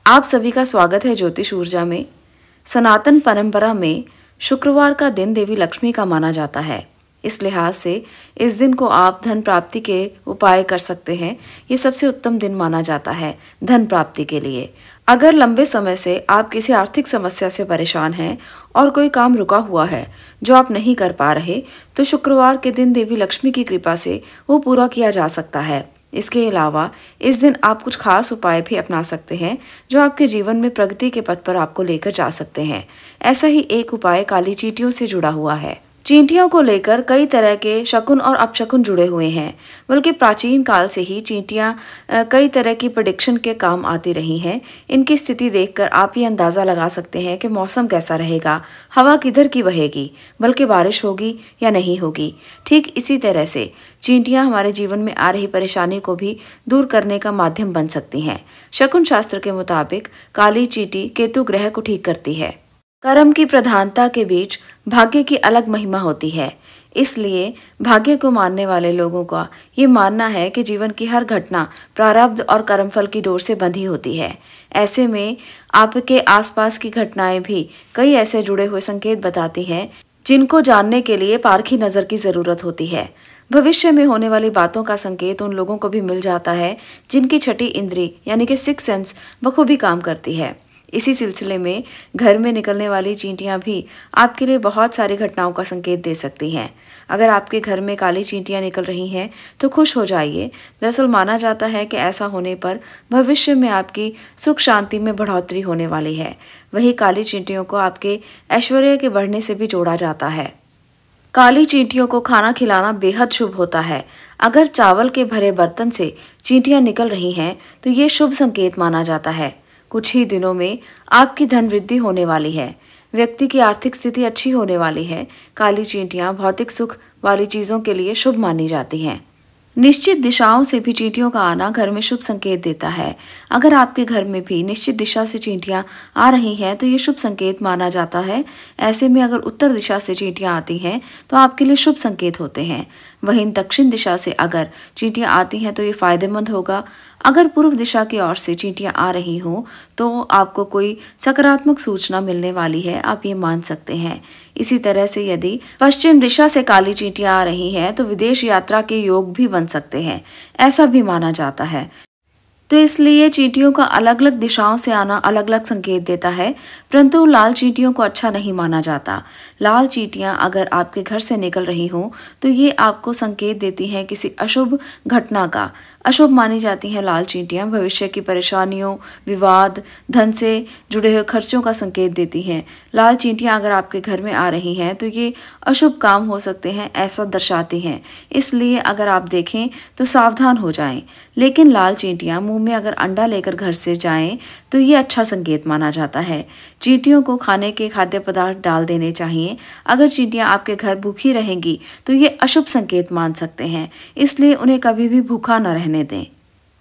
आप सभी का स्वागत है ज्योतिष ऊर्जा में। सनातन परंपरा में शुक्रवार का दिन देवी लक्ष्मी का माना जाता है। इस लिहाज से इस दिन को आप धन प्राप्ति के उपाय कर सकते हैं। ये सबसे उत्तम दिन माना जाता है धन प्राप्ति के लिए। अगर लंबे समय से आप किसी आर्थिक समस्या से परेशान हैं और कोई काम रुका हुआ है जो आप नहीं कर पा रहे, तो शुक्रवार के दिन देवी लक्ष्मी की कृपा से वो पूरा किया जा सकता है। इसके अलावा इस दिन आप कुछ खास उपाय भी अपना सकते हैं जो आपके जीवन में प्रगति के पथ पर आपको लेकर जा सकते हैं। ऐसा ही एक उपाय काली चींटियों से जुड़ा हुआ है। चींटियों को लेकर कई तरह के शकुन और अपशकुन जुड़े हुए हैं, बल्कि प्राचीन काल से ही चींटियां कई तरह की प्रेडिक्शन के काम आती रही हैं। इनकी स्थिति देखकर आप ये अंदाज़ा लगा सकते हैं कि मौसम कैसा रहेगा, हवा किधर की बहेगी, बल्कि बारिश होगी या नहीं होगी। ठीक इसी तरह से चींटियां हमारे जीवन में आ रही परेशानी को भी दूर करने का माध्यम बन सकती हैं। शकुन शास्त्र के मुताबिक काली चींटी केतु ग्रह को ठीक करती है। कर्म की प्रधानता के बीच भाग्य की अलग महिमा होती है। इसलिए भाग्य को मानने वाले लोगों का ये मानना है कि जीवन की हर घटना प्रारब्ध और कर्मफल की डोर से बंधी होती है। ऐसे में आपके आसपास की घटनाएं भी कई ऐसे जुड़े हुए संकेत बताती हैं जिनको जानने के लिए पारखी नजर की जरूरत होती है। भविष्य में होने वाली बातों का संकेत उन लोगों को भी मिल जाता है जिनकी छठी इंद्री यानी कि सिक्स सेंस बखूबी काम करती है। इसी सिलसिले में घर में निकलने वाली चींटियां भी आपके लिए बहुत सारी घटनाओं का संकेत दे सकती हैं। अगर आपके घर में काली चींटियां निकल रही हैं तो खुश हो जाइए। दरअसल माना जाता है कि ऐसा होने पर भविष्य में आपकी सुख शांति में बढ़ोतरी होने वाली है। वही काली चींटियों को आपके ऐश्वर्य के बढ़ने से भी जोड़ा जाता है। काली चींटियों को खाना खिलाना बेहद शुभ होता है। अगर चावल के भरे बर्तन से चींटियां निकल रही हैं तो ये शुभ संकेत माना जाता है। कुछ ही दिनों में आपकी धन वृद्धि होने वाली है। व्यक्ति की आर्थिक स्थिति अच्छी होने वाली है। काली चींटियां भौतिक सुख वाली चीजों के लिए शुभ मानी जाती हैं। निश्चित दिशाओं से भी चींटियों का आना घर में शुभ संकेत देता है। अगर आपके घर में भी निश्चित दिशा से चींटियां आ रही हैं तो ये शुभ संकेत माना जाता है। ऐसे में अगर उत्तर दिशा से चींटियां आती हैं तो आपके लिए शुभ संकेत होते हैं। वहीं दक्षिण दिशा से अगर चींटियां आती हैं तो ये फायदेमंद होगा। अगर पूर्व दिशा की ओर से चींटियां आ रही हों तो आपको कोई सकारात्मक सूचना मिलने वाली है, आप ये मान सकते हैं। इसी तरह से यदि पश्चिम दिशा से काली चींटियां आ रही हैं तो विदेश यात्रा के योग भी बन सकते हैं, ऐसा भी माना जाता है। तो इसलिए चींटियों का अलग अलग दिशाओं से आना अलग अलग संकेत देता है, परंतु लाल चींटियों को अच्छा नहीं माना जाता। लाल चींटियां अगर आपके घर से निकल रही हों तो ये आपको संकेत देती हैं किसी अशुभ घटना का। अशुभ मानी जाती हैं लाल चींटियां। भविष्य की परेशानियों, विवाद, धन से जुड़े हुए खर्चों का संकेत देती हैं। लाल चींटियां अगर आपके घर में आ रही हैं तो ये अशुभ काम हो सकते हैं, ऐसा दर्शाती हैं। इसलिए अगर आप देखें तो सावधान हो जाएं। लेकिन लाल चींटियां मुंह में अगर अंडा लेकर घर से जाएं तो ये अच्छा संकेत माना जाता है। चींटियों को खाने के खाद्य पदार्थ डाल देने चाहिए। अगर चींटियां आपके घर भूखी रहेंगी तो ये अशुभ संकेत मान सकते हैं, इसलिए उन्हें कभी भी भूखा न रहने दें।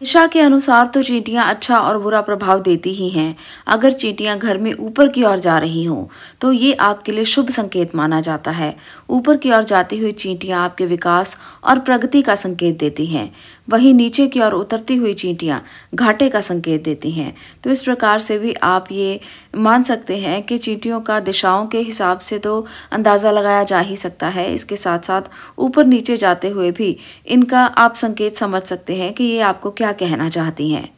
दिशा के अनुसार तो चींटियां अच्छा और बुरा प्रभाव देती ही हैं। अगर चींटियां घर में ऊपर की ओर जा रही हों तो ये आपके लिए शुभ संकेत माना जाता है। ऊपर की ओर जाती हुई चींटियां आपके विकास और प्रगति का संकेत देती हैं। वहीं नीचे की ओर उतरती हुई चींटियां घाटे का संकेत देती हैं। तो इस प्रकार से भी आप ये मान सकते हैं कि चींटियों का दिशाओं के हिसाब से तो अंदाज़ा लगाया जा ही सकता है। इसके साथ साथ ऊपर नीचे जाते हुए भी इनका आप संकेत समझ सकते हैं कि ये आपको क्या कहना चाहती हैं।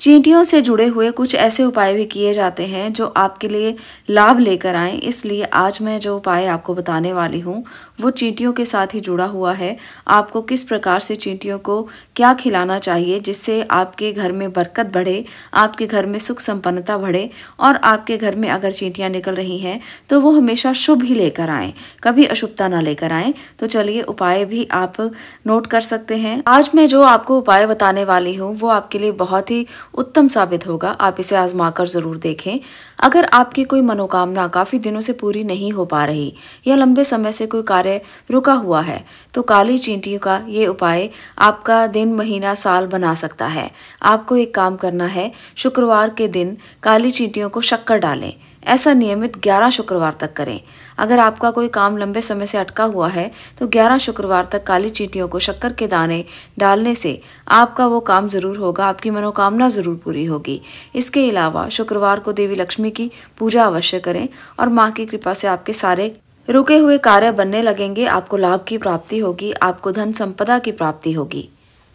चींटियों से जुड़े हुए कुछ ऐसे उपाय भी किए जाते हैं जो आपके लिए लाभ लेकर आएं। इसलिए आज मैं जो उपाय आपको बताने वाली हूँ वो चींटियों के साथ ही जुड़ा हुआ है। आपको किस प्रकार से चींटियों को क्या खिलाना चाहिए जिससे आपके घर में बरकत बढ़े, आपके घर में सुख संपन्नता बढ़े और आपके घर में अगर चींटियां निकल रही हैं तो वो हमेशा शुभ ही लेकर आएँ, कभी अशुभता ना लेकर आएँ। तो चलिए उपाय भी आप नोट कर सकते हैं। आज मैं जो आपको उपाय बताने वाली हूँ वो आपके लिए बहुत ही उत्तम साबित होगा। आप इसे आजमाकर जरूर देखें। अगर आपकी कोई मनोकामना काफी दिनों से पूरी नहीं हो पा रही या लंबे समय से कोई कार्य रुका हुआ है तो काली चींटियों का ये उपाय आपका दिन, महीना, साल बना सकता है। आपको एक काम करना है, शुक्रवार के दिन काली चींटियों को शक्कर डालें। ऐसा नियमित 11 शुक्रवार तक करें। अगर आपका कोई काम लंबे समय से अटका हुआ है तो 11 शुक्रवार तक काली चींटियों को शक्कर के दाने डालने से आपका वो काम जरूर होगा, आपकी मनोकामना जरूर पूरी होगी। इसके अलावा शुक्रवार को देवी लक्ष्मी की पूजा अवश्य करें और माँ की कृपा से आपके सारे रुके हुए कार्य बनने लगेंगे, आपको लाभ की प्राप्ति होगी, आपको धन संपदा की प्राप्ति होगी।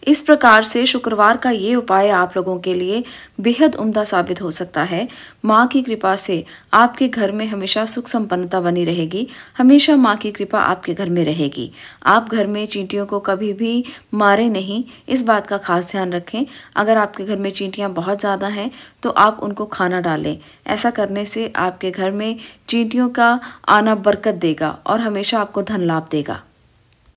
इस प्रकार से शुक्रवार का ये उपाय आप लोगों के लिए बेहद उम्दा साबित हो सकता है। माँ की कृपा से आपके घर में हमेशा सुख संपन्नता बनी रहेगी, हमेशा माँ की कृपा आपके घर में रहेगी। आप घर में चींटियों को कभी भी मारे नहीं, इस बात का खास ध्यान रखें। अगर आपके घर में चींटियाँ बहुत ज़्यादा हैं तो आप उनको खाना डालें। ऐसा करने से आपके घर में चींटियों का आना बरकत देगा और हमेशा आपको धन लाभ देगा।